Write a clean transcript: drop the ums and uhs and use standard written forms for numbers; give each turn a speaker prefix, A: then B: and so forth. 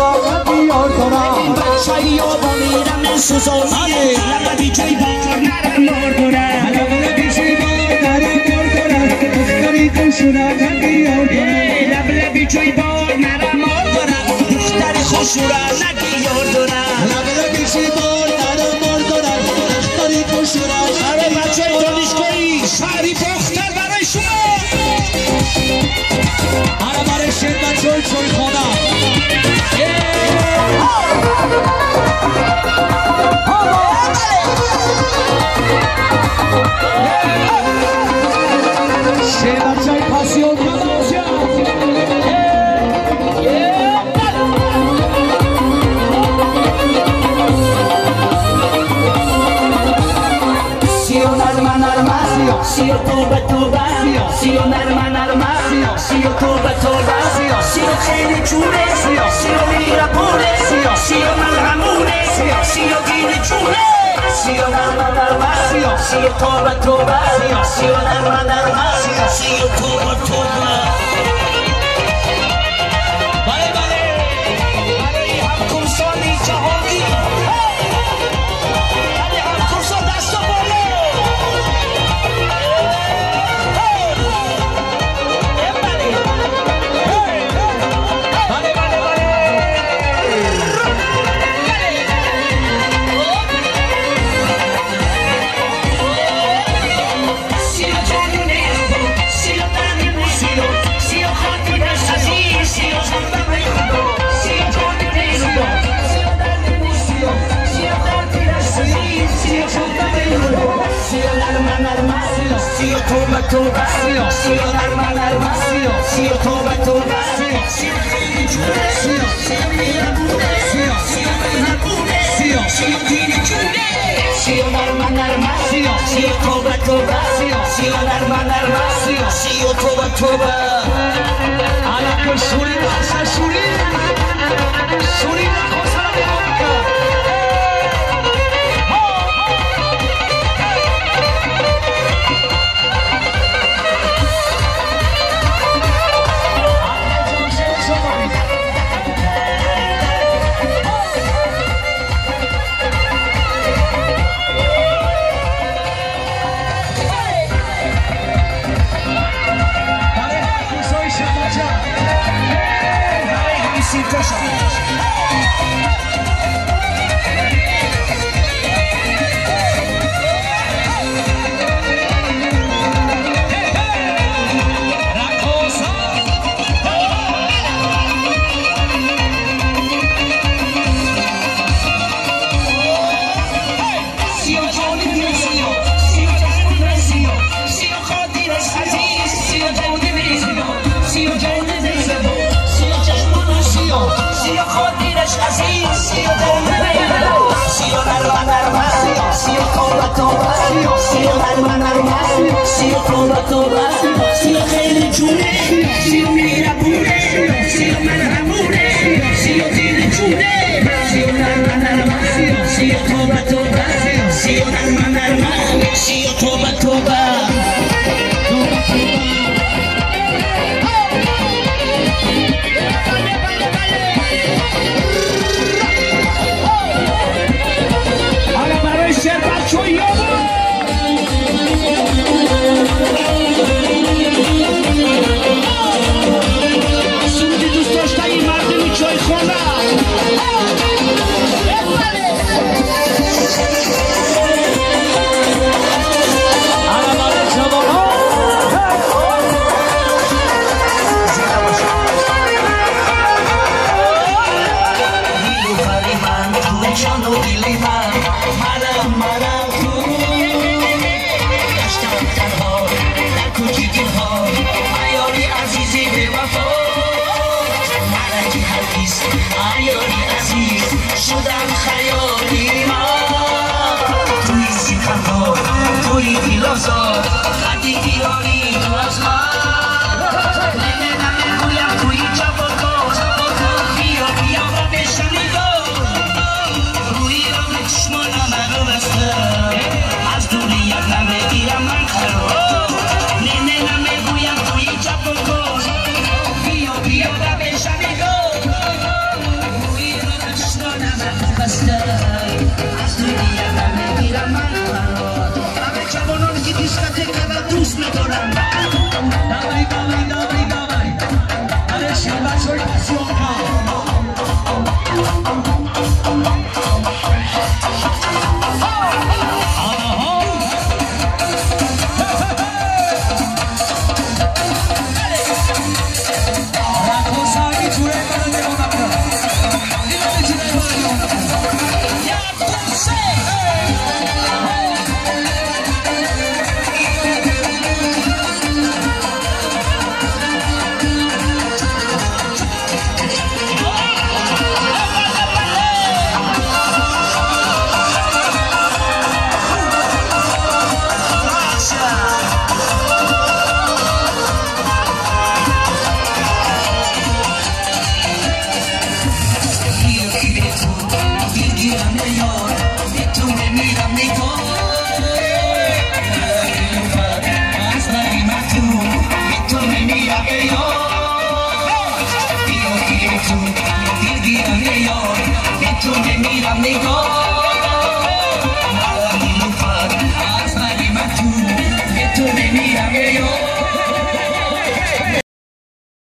A: شراغتی یار دارم
B: این بچه یابا میرم سوزانی لبدی جوی بار نرم مار دارم
A: لبلبی جوی بار نرم مار دارم دختری تو شراغتی یار دارم
B: لبلبی جوی بار نرم مار دارم دختری خوشورانتی یار دارم
A: لبلبی جوی بار نرم مار دارم دختری تو شراغتی
B: بچه دانشگاهی شهری باختر برای شما
A: برای شیر بچه چوی خانم شیر بچه پاسیون
B: سیو توبه توبه سیو نرمه نرمه سیو توبه توبه سیو خیلی چونه سیو میره پونه سیو ملغمونه سیو گیری چونه سیو نرمه نرمه سیو توبه توبه سیو نرمه نرمه سیو توبه توبه بله بله برای همکرسانی جهانی برای همکرسان دست و بالا سیو توبه توبه سیو نرمه نرمه سیو توبه توبه سیو خیلی جونه سیو میره بونه سیو میره بونه سیو گیری جونه سیو نرمه نرمه سیو توبه توبه سیو نرمه نرمه سیو توبه توبه
A: علم سوری بخصه سوری سوری نخوصه نمیکن
B: سیو خیلی جونه سیو میره بونه سیو مرهمونه سیو دیر جونه سیو نرمه نرمه سیو توبه توبه سیو نرمه نرمه سیو توبه توبه حالا برای شهر بچه یابا سودی دوست داشتنی مردمی چای خونه تو نمیرم نگاه